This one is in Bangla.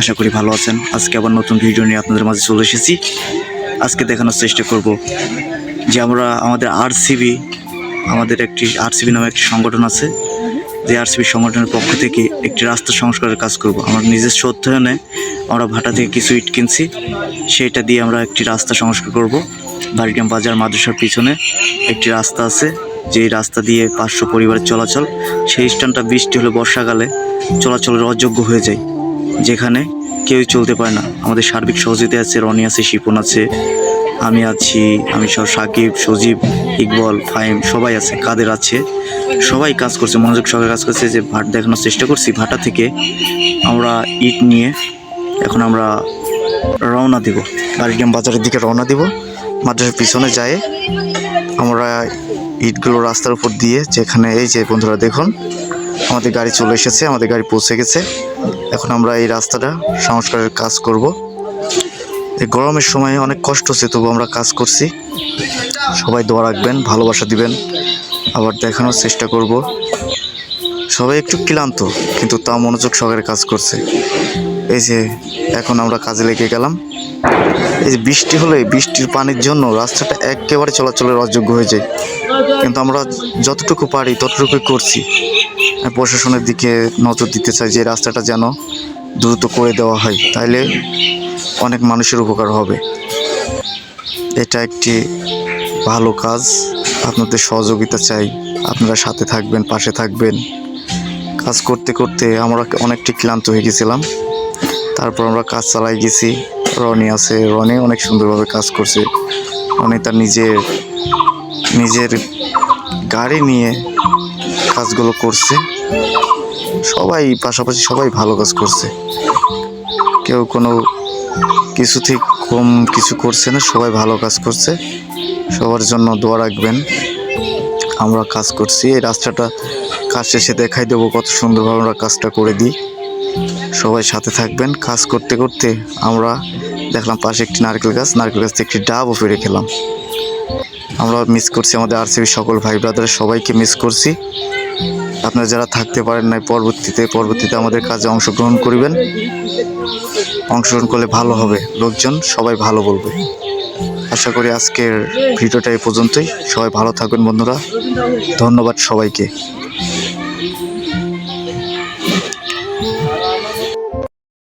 আশা করি ভালো আছেন। আজকে আবার নতুন ভিডিও নিয়ে আপনাদের মাঝে চলে এসেছি। আজকে দেখানোর চেষ্টা করব যে আমরা আমাদের আরসিবি নামে একটি সংগঠন আছে, যে আরসিবি সংগঠনের পক্ষ থেকে একটি রাস্তা সংস্কারের কাজ করব। আমার নিজস্ব অধ্যয়নে আমরা ভাটা থেকে কিছু ইট কিনছি, সেইটা দিয়ে আমরা একটি রাস্তা সংস্কার করব। বাড়িগ্রাম বাজার মাদ্রাসার পিছনে একটি রাস্তা আছে, যেই রাস্তা দিয়ে 500 পরিবারের চলাচল। সেই স্থানটা বৃষ্টি হলে বর্ষাকালে চলাচলের অযোগ্য হয়ে যায়, যেখানে কেউই চলতে পারে না। আমাদের সার্বিক সহযোগিতা আছে, রনি আছে, শিপন আছে, আমি আছি, সব সাকিব, সজীব, ইকবল, ফাহিম সবাই আছে, কাদের আছে, সবাই কাজ করছে, মনোযোগ সহকারে কাজ করছে। যে ভাট দেখানোর চেষ্টা করছি, ভাটা থেকে আমরা ইট নিয়ে এখন আমরা রওনা দিব, বাড়িগ্রাম বাজারের দিকে রওনা দিব। মাদ্রাসার পিছনে যায় আমরা ইটগুলো রাস্তার উপর দিয়ে, যেখানে এই যে বন্ধুরা দেখুন আমাদের গাড়ি চলে এসেছে, আমাদের গাড়ি পৌঁছে গেছে। এখন আমরা এই রাস্তাটা সংস্কারের কাজ করব। এই গরমের সময় অনেক কষ্ট হচ্ছে, তবু আমরা কাজ করছি। সবাই দোয়া রাখবেন, ভালোবাসা দিবেন, আবার দেখানোর চেষ্টা করব। সবাই একটু ক্লান্ত, কিন্তু তা মনোযোগ সহকারে কাজ করছে। এই যে এখন আমরা কাজে লেগে গেলাম। এই যে বৃষ্টি হলে বৃষ্টির পানির জন্য রাস্তাটা একেবারে চলাচলের অযোগ্য হয়ে যায়, কিন্তু আমরা যতটুকু পারি ততটুকুই করছি। প্রশাসনের দিকে নজর দিতে চাই যে রাস্তাটা যেন দ্রুত করে দেওয়া হয়, তাইলে অনেক মানুষের উপকার হবে। এটা একটি ভালো কাজ, আপনাদের সহযোগিতা চাই, আপনারা সাথে থাকবেন, পাশে থাকবেন। কাজ করতে করতে আমরা অনেকটি ক্লান্ত হয়ে গেছিলাম, তারপর আমরা কাজ চালাই গেছি। রনি আছে, রনি অনেক সুন্দরভাবে কাজ করছে। রনি তার নিজের গাড়ি নিয়ে কাজগুলো করছে। সবাই পাশাপাশি সবাই ভালো কাজ করছে, কেউ কোনো কিছু থেকে কম কিছু করছে না, সবাই ভালো কাজ করছে। সবার জন্য দোয়া রাখবেন। আমরা কাজ করছি, এই রাস্তাটা কাজ শেষে দেখাই দেবো কত সুন্দরভাবে আমরা কাজটা করে দিই। সবাই সাথে থাকবেন। কাজ করতে করতে আমরা দেখলাম পাশে একটি নারকেল গাছ থেকে একটি ডাবও পেড়ে খেলাম। আমরা মিস করছি আমাদের আরসিবি সকল ভাই ব্রাদার, সবাইকে মিস করছি। আপনারা যারা থাকতে পারেন নাই, পরবর্তীতে আমাদের কাজে অংশগ্রহণ করবেন। অংশগ্রহণ করলে ভালো হবে, লোকজন সবাই ভালো বলবে। আশা করি আজকের ভিডিওটা এই পর্যন্তই। সবাই ভালো থাকবেন বন্ধুরা, ধন্যবাদ সবাইকে।